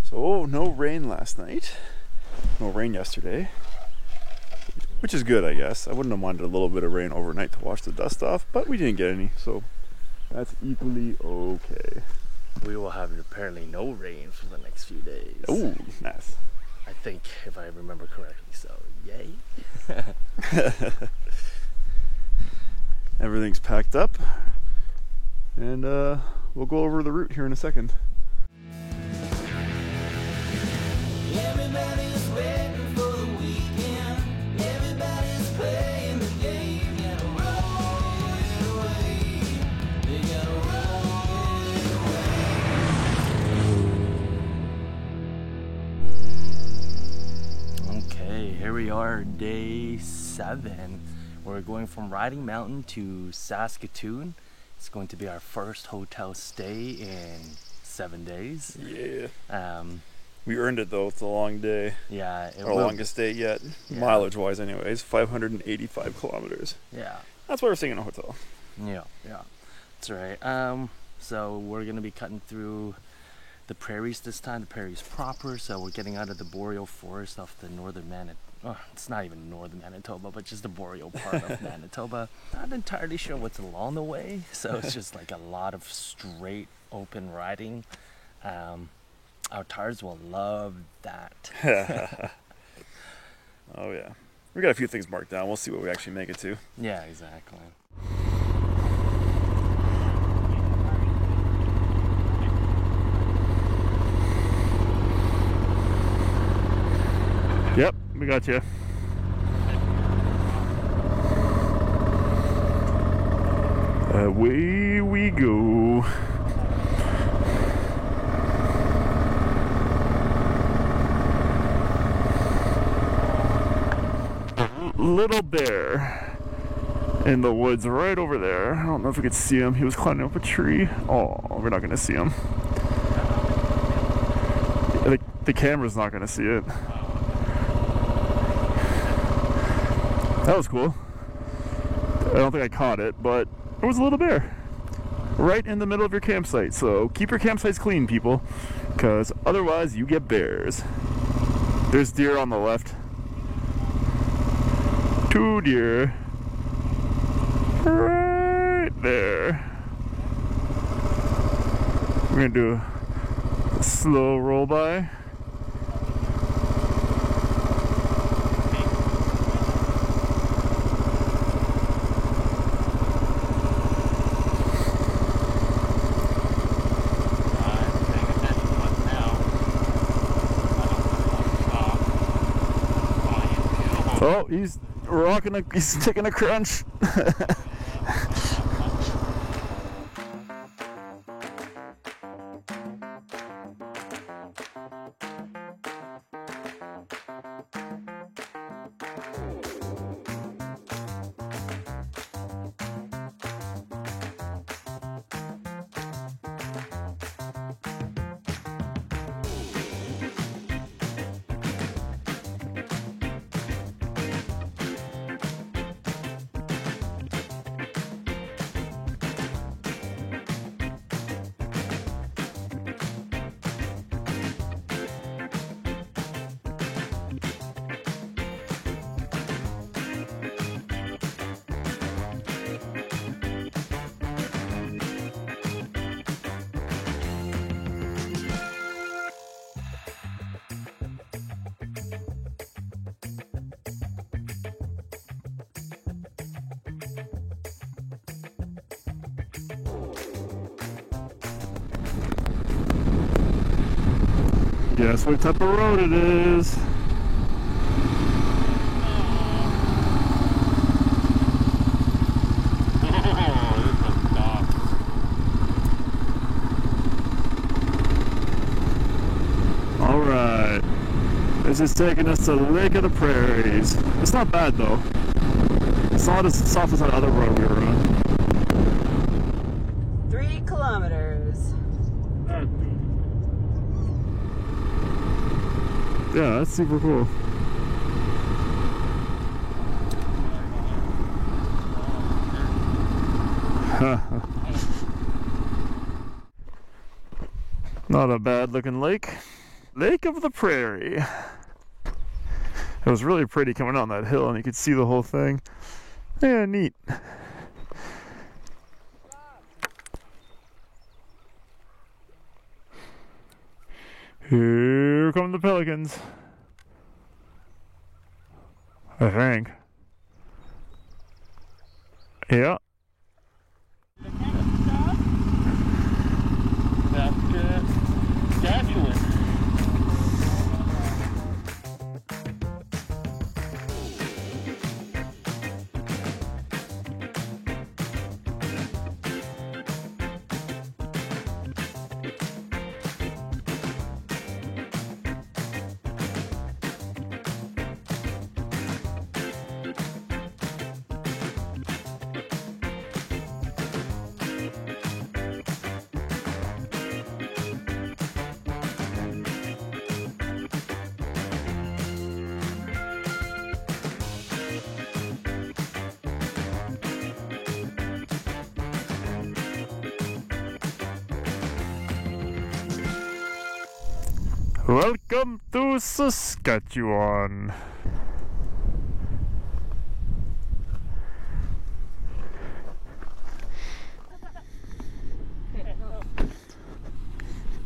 So no rain last night, no rain yesterday, which is good, I guess. I wouldn't have minded a little bit of rain overnight to wash the dust off, but we didn't get any, so that's equally okay. We will have apparently no rain for the next few days. Ooh, nice. I think, if I remember correctly, so yay. Everything's packed up, and we'll go over the route here in a second. Everybody's waiting for the weekend. Everybody's playing the game. Gotta roll it away. They gotta roll it away. Okay, here we are, day 7. We're going from Riding Mountain to Saskatoon. It's going to be our first hotel stay in 7 days. Yeah. We earned it though. It's a long day. Yeah, it Our will. longest day yet, Yeah. mileage-wise, anyways. 585 kilometers. Yeah, That's why we're staying in a hotel. yeah, that's right. So we're gonna be cutting through the prairies this time, the prairies proper. So we're getting out of the boreal forest off the northern Manitoba. Oh, it's not even northern Manitoba, but just the boreal part of Manitoba. Not entirely sure what's along the way, so it's just like a lot of straight open riding. Our tires will love that. Oh yeah. We got a few things marked down. We'll see what we actually make it to. Yeah, exactly. Yep, we got you. Away we go. Little bear in the woods right over there. I don't know if we could see him. He was climbing up a tree. Oh, we're not going to see him. The camera's not going to see it. That was cool. I don't think I caught it, but it was a little bear right in the middle of your campsite. So keep your campsites clean, people, because otherwise you get bears. There's deer on the left. 2 deer right there. We're gonna do a slow roll by. Oh, he's he's taking a crunch. Guess what type of road it is. Alright. This is taking us to Lake of the Prairies. It's not bad though. It's not as soft as that other road we were on. 3 kilometers. Yeah, that's super cool. Not a bad looking lake. Lake of the Prairie. It was really pretty coming down that hill, and you could see the whole thing. Yeah, neat. Here come the pelicans. I think. Yeah. That's Saskatchewan. Welcome to Saskatchewan.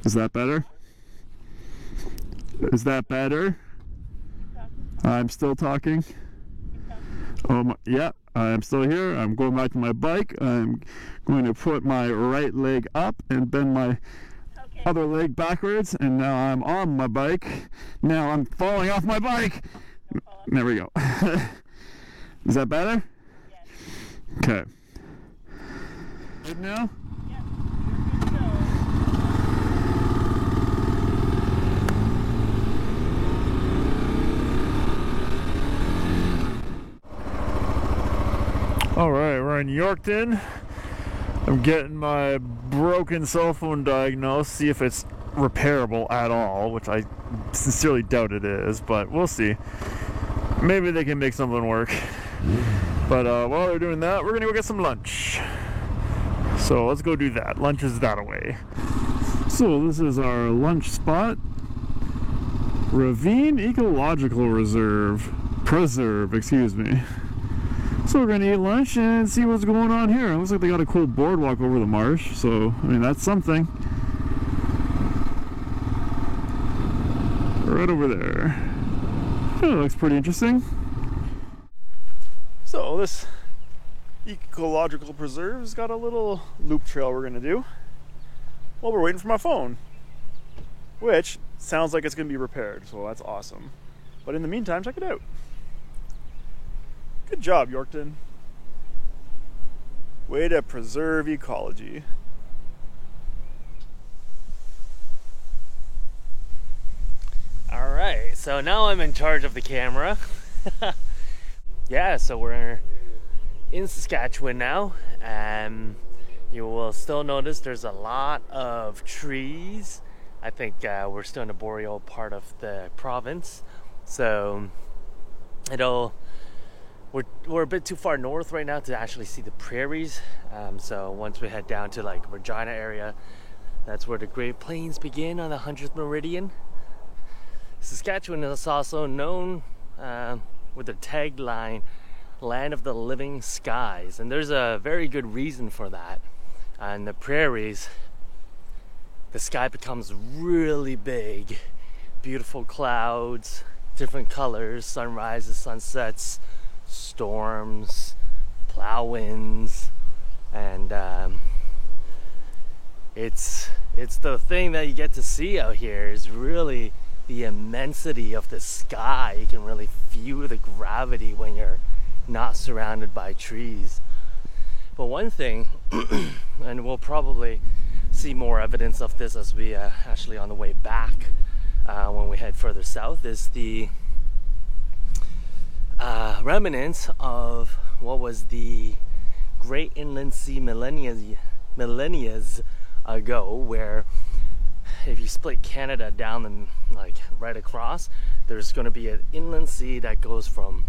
Is that better? Is that better? I'm still talking. Yeah, I'm still here. I'm going back to my bike. I'm going to put my right leg up and bend my other leg backwards, and now I'm on my bike. Now I'm falling off my bike. There we go. Is that better? Yes. Okay. Good now? Yep. You're good to go. Alright, we're in Yorkton. I'm getting my broken cell phone diagnosed, see if it's repairable at all, which I sincerely doubt it is, but we'll see. Maybe they can make something work. But while they're doing that, we're gonna go get some lunch. So let's go do that. Lunch is that away. So this is our lunch spot. Ravine Ecological Preserve, excuse me. So we're gonna eat lunch and see what's going on here. It looks like they got a cool boardwalk over the marsh, so I mean that's something. Right over there. Oh, that looks pretty interesting. So this ecological preserve's got a little loop trail we're gonna do while we're waiting for my phone, which sounds like it's gonna be repaired, so that's awesome. But in the meantime, check it out. Good job, Yorkton. Way to preserve ecology. All right, so now I'm in charge of the camera. Yeah, so we're in Saskatchewan now. You will still notice there's a lot of trees. I think we're still in the boreal part of the province, so we're a bit too far north right now to actually see the prairies. So once we head down to like Regina area, that's where the Great Plains begin on the 100th meridian. Saskatchewan is also known with their tagline, "Land of the Living Skies," and there's a very good reason for that. On the prairies, the sky becomes really big, beautiful clouds, different colors, sunrises, sunsets, storms, plow winds, and it's the thing that you get to see out here is really the immensity of the sky. You can really feel the gravity when you're not surrounded by trees. But one thing, and we'll probably see more evidence of this as we actually on the way back when we head further south, is the remnants of what was the Great Inland Sea millennia ago, where if you split Canada down and like right across, there's going to be an inland sea that goes from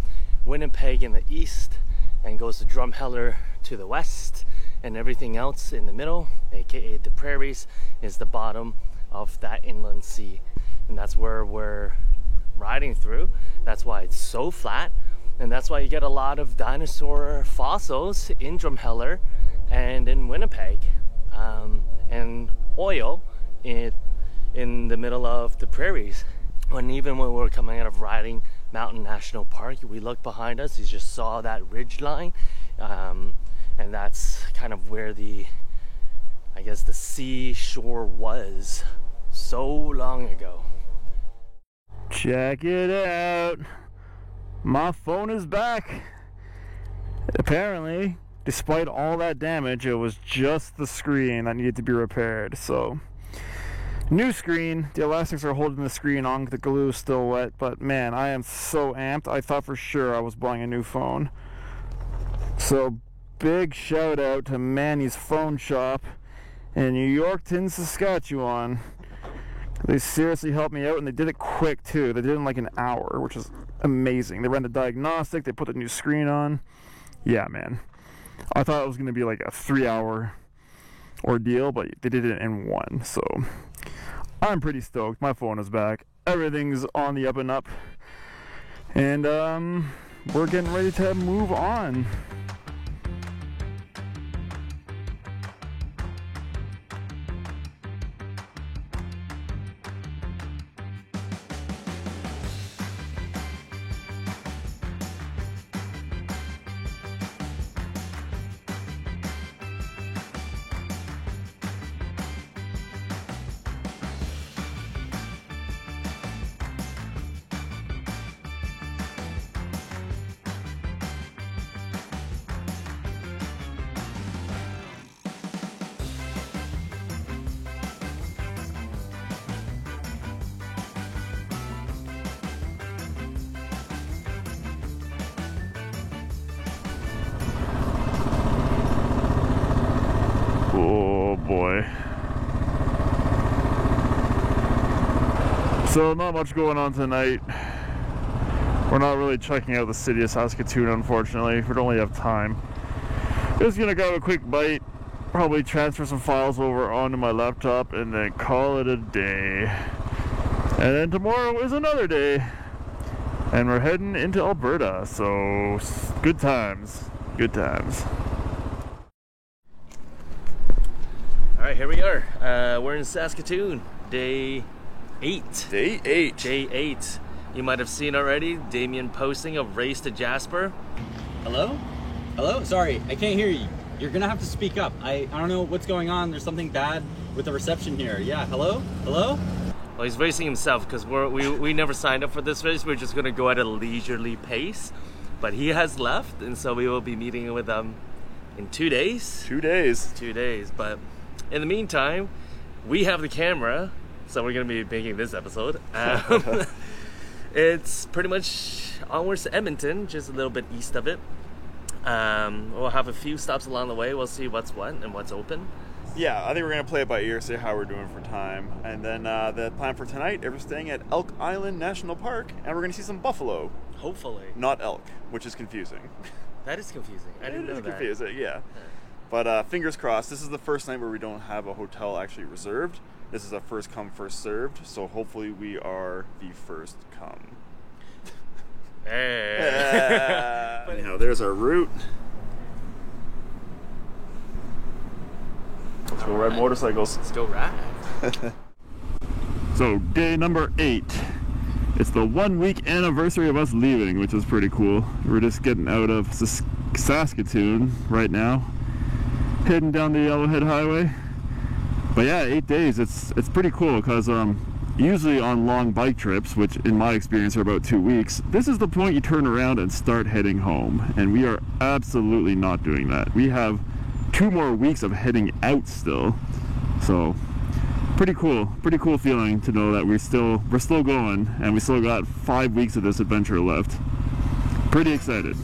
Winnipeg in the east and goes to Drumheller to the west, and everything else in the middle, aka the prairies, is the bottom of that inland sea. And that's where we're riding through. That's why it's so flat, and that's why you get a lot of dinosaur fossils in Drumheller and in Winnipeg, and oil in the middle of the prairies. And even when we're coming out of Riding Mountain National Park, we looked behind us, you just saw that ridge line, and that's kind of where the seashore was so long ago. Check it out. My phone is back. Apparently, despite all that damage, it was just the screen that needed to be repaired. So, new screen. The elastics are holding the screen on. The glue is still wet. But man, I am so amped. I thought for sure I was buying a new phone. So, big shout out to Manny's Phone Shop in New Yorkton, Saskatchewan. They seriously helped me out, and they did it quick too. They did it in like an hour, which is amazing. They ran the diagnostic, they put the new screen on. Yeah, man. I thought it was going to be like a 3-hour ordeal, but they did it in one. So I'm pretty stoked. My phone is back. Everything's on the up and up. And we're getting ready to move on. Oh boy. So not much going on tonight. We're not really checking out the city of Saskatoon, unfortunately. We don't really have time. Just gonna grab a quick bite, probably transfer some files over onto my laptop, and then call it a day. And then tomorrow is another day. And we're heading into Alberta, so good times. Good times. All right, here we are. We're in Saskatoon, day 8. Day 8. Day 8. You might have seen already Damien posting of Race to Jasper. Hello? Hello? Sorry, I can't hear you. You're gonna have to speak up. I don't know what's going on. There's something bad with the reception here. Yeah, hello? Hello? Well, he's racing himself because we never signed up for this race. We're just gonna go at a leisurely pace. But he has left, and so we will be meeting with him in 2 days. 2 days. 2 days, but in the meantime, we have the camera, so we're going to be making this episode. It's pretty much onwards to Edmonton, just a little bit east of it. We'll have a few stops along the way. We'll see what's what and what's open. Yeah, I think we're going to play it by ear, see how we're doing for time. And then the plan for tonight, we're staying at Elk Island National Park, and we're going to see some buffalo. Hopefully. Not elk, which is confusing. That is confusing. I didn't know that. Confusing, yeah. But fingers crossed, this is the first night where we don't have a hotel actually reserved. This is a first come, first served, so hopefully we are the first come. Hey. Anyhow, there's our route. Let's go ride motorcycles. Let's go ride. So, day number 8. It's the 1 week anniversary of us leaving, which is pretty cool. We're just getting out of Saskatoon right now, heading down the Yellowhead Highway. But yeah, 8 days, it's pretty cool because usually on long bike trips, which in my experience are about 2 weeks, this is the point you turn around and start heading home. And we are absolutely not doing that. We have 2 more weeks of heading out still. So pretty cool feeling to know that we're still going, and we still got 5 weeks of this adventure left. Pretty excited.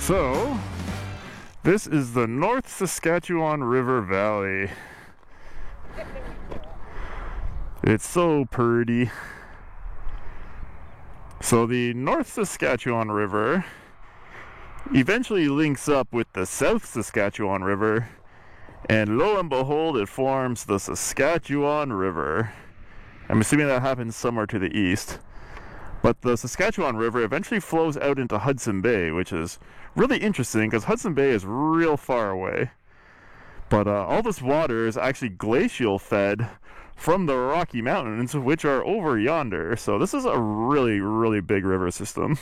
So, this is the North Saskatchewan River Valley. It's so pretty. So the North Saskatchewan River eventually links up with the South Saskatchewan River, and lo and behold, it forms the Saskatchewan River. I'm assuming that happens somewhere to the east. But the Saskatchewan River eventually flows out into Hudson Bay, which is really interesting because Hudson Bay is real far away. But all this water is actually glacial fed from the Rocky Mountains, which are over yonder. So this is a really, really big river system.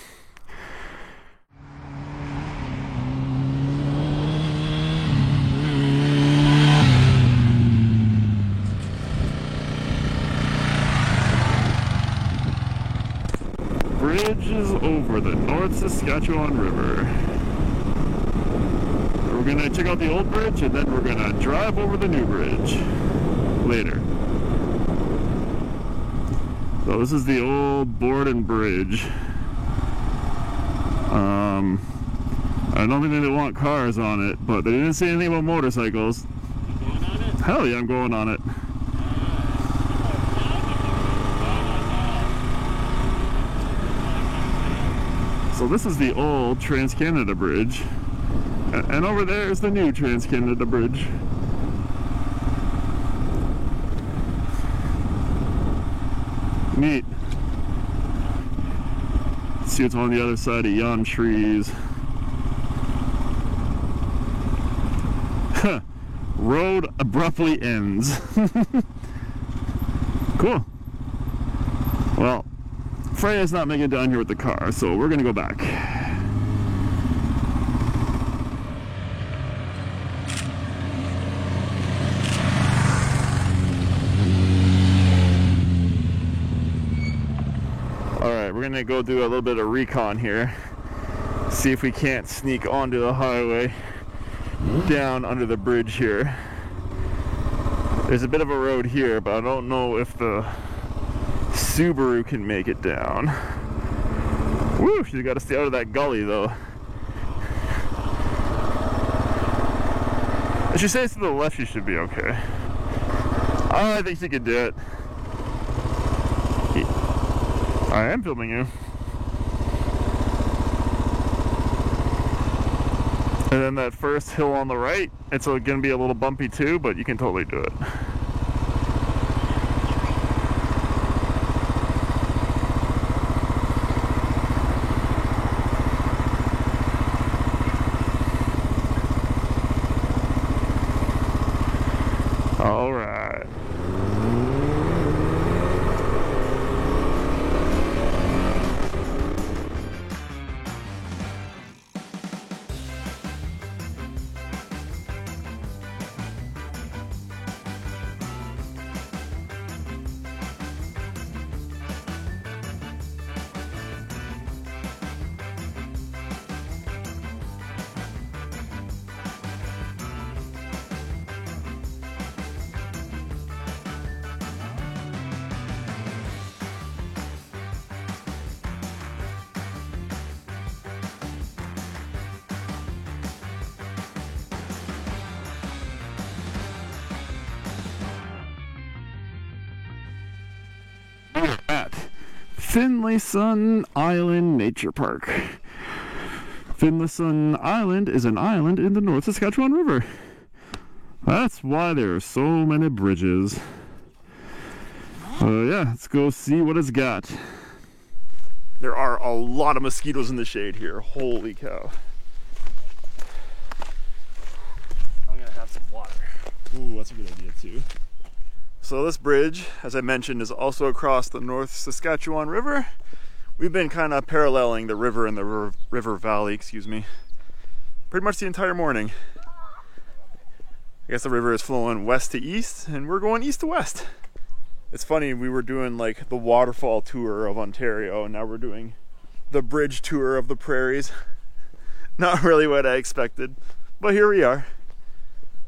Bridges over the North Saskatchewan River. We're gonna check out the old bridge and then we're gonna drive over the new bridge later. So this is the old Borden Bridge. I don't think they want cars on it, but they didn't say anything about motorcycles. You going on it? Hell yeah, I'm going on it. So this is the old Trans-Canada Bridge, and over there is the new Trans-Canada Bridge. Neat. Let's see what's on the other side of yon trees. Road abruptly ends. Cool. Well, Freya's not making it down here with the car, so we're gonna go back. Alright, we're gonna go do a little bit of recon here. See if we can't sneak onto the highway down under the bridge here. There's a bit of a road here, but I don't know if the Subaru can make it down. Woo, she's got to stay out of that gully though. If she stays to the left, she should be okay. I think she could do it. I am filming you. And then that first hill on the right, it's going to be a little bumpy too, but you can totally do it. All right. We're at Finlayson Island Nature Park. Finlayson Island is an island in the North Saskatchewan River. That's why there are so many bridges. Yeah, let's go see what it's got. There are a lot of mosquitoes in the shade here. Holy cow. I'm gonna have some water. Ooh, that's a good idea too. So this bridge, as I mentioned, is also across the North Saskatchewan River. We've been kind of paralleling the river and the river valley, excuse me, pretty much the entire morning. I guess the river is flowing west to east, and we're going east to west. It's funny, we were doing like the waterfall tour of Ontario, and now we're doing the bridge tour of the prairies. Not really what I expected, but here we are.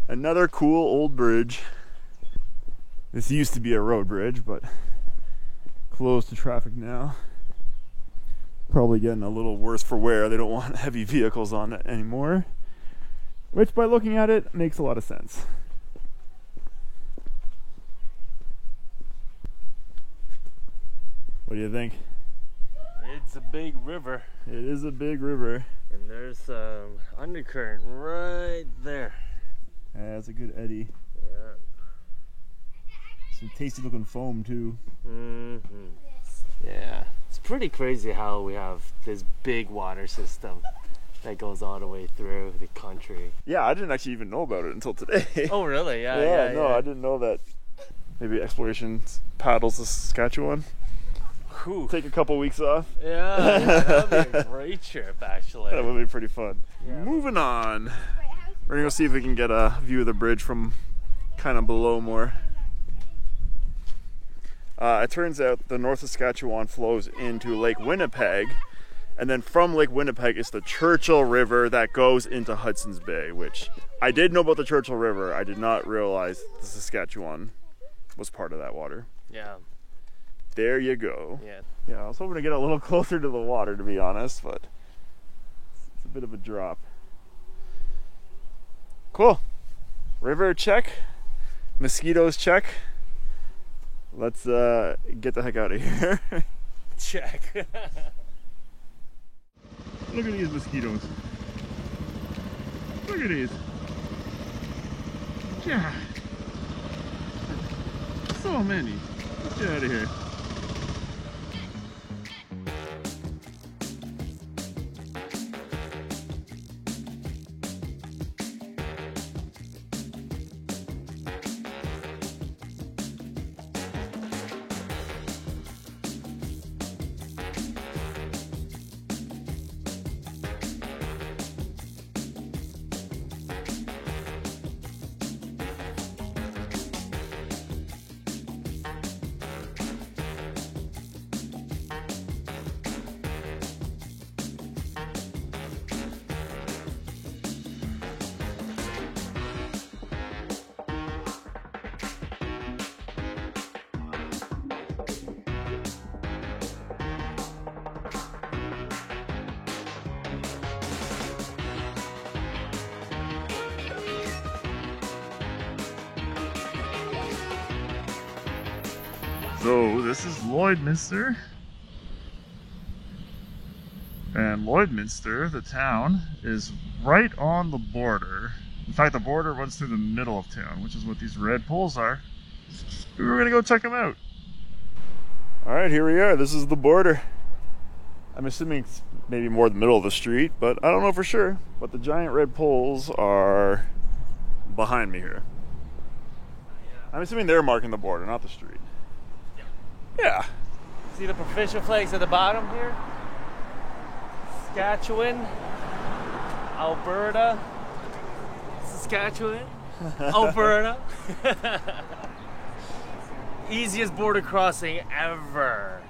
Another cool old bridge. This used to be a road bridge, but closed to traffic now. probably getting a little worse for wear. They don't want heavy vehicles on it anymore, which by looking at it makes a lot of sense. What do you think? It's a big river, It is a big river. and there's some undercurrent right there. Yeah, it's a good eddy. Yeah. Some tasty looking foam too. Yeah. It's pretty crazy how we have this big water system that goes all the way through the country. Yeah, I didn't actually even know about it until today. Oh, really? Yeah. no, I didn't know that. Maybe Exploration paddles the Saskatchewan. Whew. Take a couple weeks off. Yeah, that'd be a great trip, actually. That would be pretty fun. Yeah. Moving on. We're gonna go see if we can get a view of the bridge from kind of below more. It turns out the North Saskatchewan flows into Lake Winnipeg, and then from Lake Winnipeg is the Churchill River that goes into Hudson's Bay, which I did know about the Churchill River. I did not realize the Saskatchewan was part of that water. Yeah. There you go. Yeah. Yeah, I was hoping to get a little closer to the water, to be honest, but it's a bit of a drop. Cool. River check. Mosquitoes check. Let's get the heck out of here. Check. Look at these mosquitoes. Look at these. Yeah. So many. Let's get out of here. So this is Lloydminster, and Lloydminster, the town, is right on the border. In fact, the border runs through the middle of town, which is what these red poles are. We were gonna go check them out. All right, here we are. This is the border. I'm assuming it's maybe more the middle of the street, but I don't know for sure. But the giant red poles are behind me here. I'm assuming they're marking the border, not the street. Yeah. See the provincial flags at the bottom here? Saskatchewan, Alberta, Saskatchewan, Alberta. Easiest border crossing ever.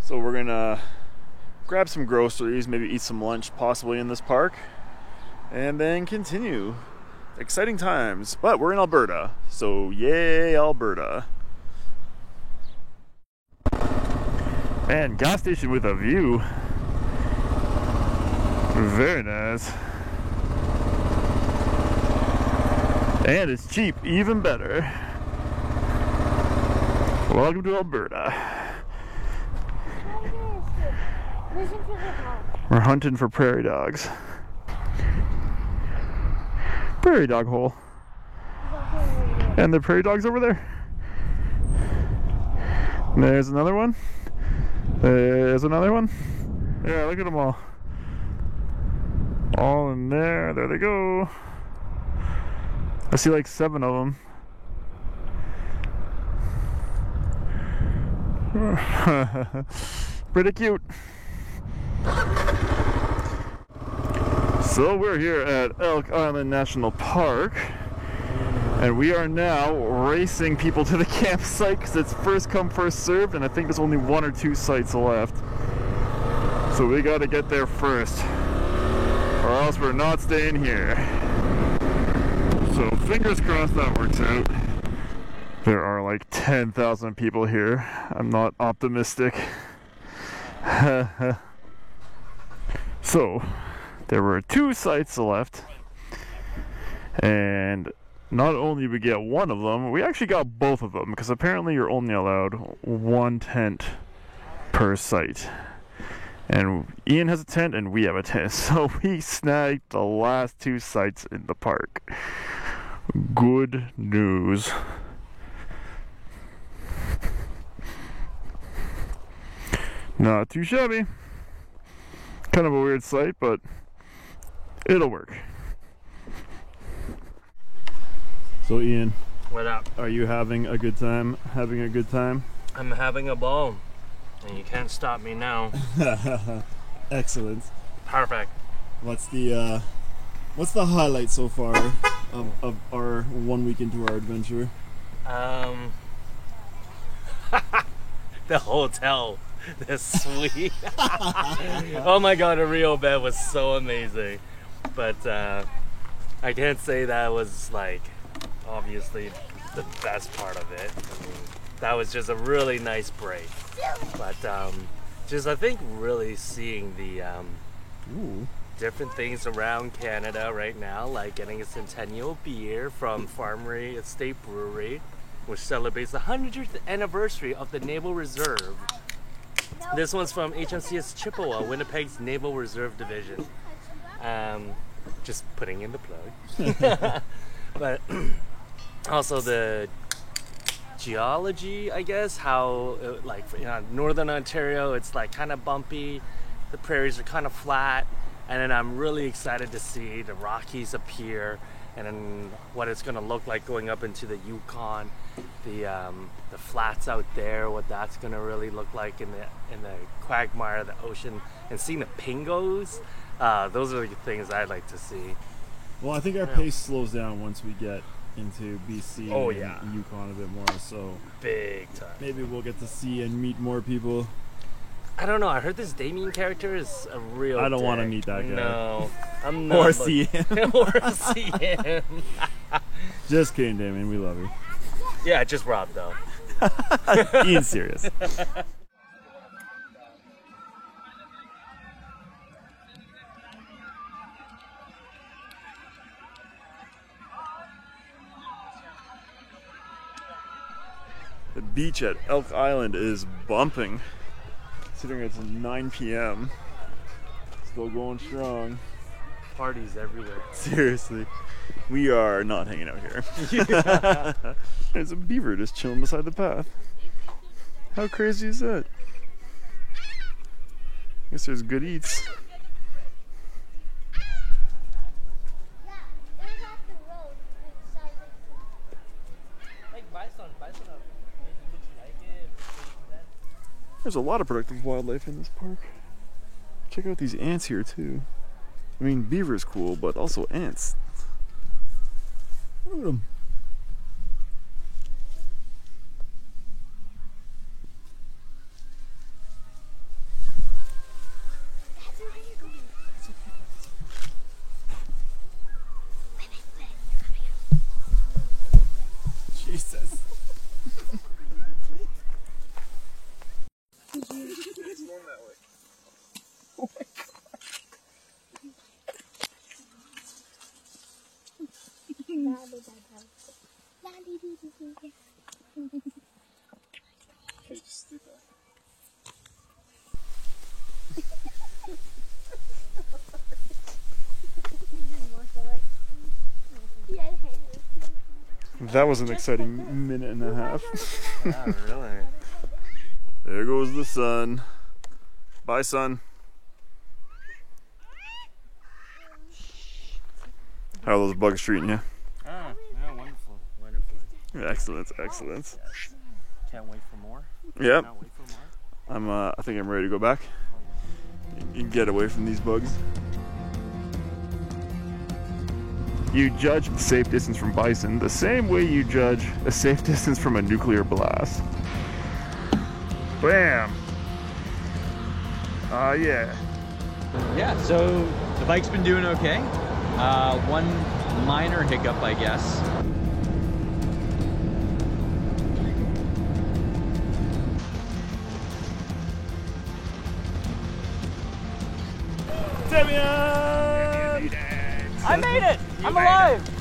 So we're gonna grab some groceries, maybe eat some lunch, possibly in this park, and then continue. Exciting times, but we're in Alberta, so yay Alberta. And gas station with a view. Very nice. And it's cheap, even better. Welcome to Alberta. We're hunting for prairie dogs. Prairie dog hole. And the prairie dog's over there. And there's another one. There's another one. Yeah, look at them all. All in there. There they go. I see like 7 of them. Pretty cute. So we're here at Elk Island National Park, and we are now racing people to the campsite because it's first come first served, and I think there's only 1 or 2 sites left. So we got to get there first, or else we're not staying here. So fingers crossed that works out. There are like 10,000 people here. I'm not optimistic. So, there were 2 sites left, and not only did we get one of them, we actually got both of them, because apparently you're only allowed 1 tent per site. And Ian has a tent and we have a tent, so we snagged the last 2 sites in the park. Good news. Not too shabby. Kind of a weird site, but it'll work. So Ian, What up? are you having a good time? Having a good time? I'm having a ball, and you can't stop me now. Excellent. Perfect. What's the highlight so far of our 1 week into our adventure? The hotel, the suite. Oh my god, the Rio bed was so amazing. But I can't say that was like obviously the best part of it. I mean, that was just a really nice break. But just I think really seeing the different things around Canada right now, like getting a Centennial beer from Farmery Estate Brewery, which celebrates the 100th anniversary of the Naval Reserve. This one's from HMCS Chippewa, Winnipeg's Naval Reserve Division. Just putting in the plug. But also the geology, I guess, how like northern Ontario, it's like kind of bumpy, the prairies are kind of flat, and then I'm really excited to see the Rockies appear, and then what it's going to look like going up into the Yukon, the flats out there, what that's going to really look like in the quagmire of the ocean, and seeing the pingos. Those are the things I'd like to see. Well, I think our pace slows down once we get into BC and Yukon a bit more, so Big time. maybe we'll get to see and meet more people. I don't know. I heard this Damien character is a real. I don't want to dick. meet that guy. No, I'm not. Or see him. Or see him. Just kidding, Damien. We love you. Yeah, just Rob though. Ian's serious. The beach at Elk Island is bumping. Considering it's 9 p.m. Still going strong. Parties everywhere. Seriously. We are not hanging out here. There's a beaver just chilling beside the path. How crazy is that? I guess there's good eats. There's a lot of productive wildlife in this park. Check out these ants here too. I mean, beaver's cool, but also ants. Look at them. Jesus. That was an exciting minute and a half. Yeah, really. There goes the sun. Bye, sun. How are those bugs treating you? Ah, yeah, wonderful, wonderful. Excellent, excellent. Yes. Can't wait for more. Yep. Can't wait for more. I think I'm ready to go back. Get away from these bugs. You judge the safe distance from bison the same way you judge a safe distance from a nuclear blast. Bam! Yeah. Yeah, so the bike's been doing okay. One minor hiccup, I guess. I made it! I'm alive!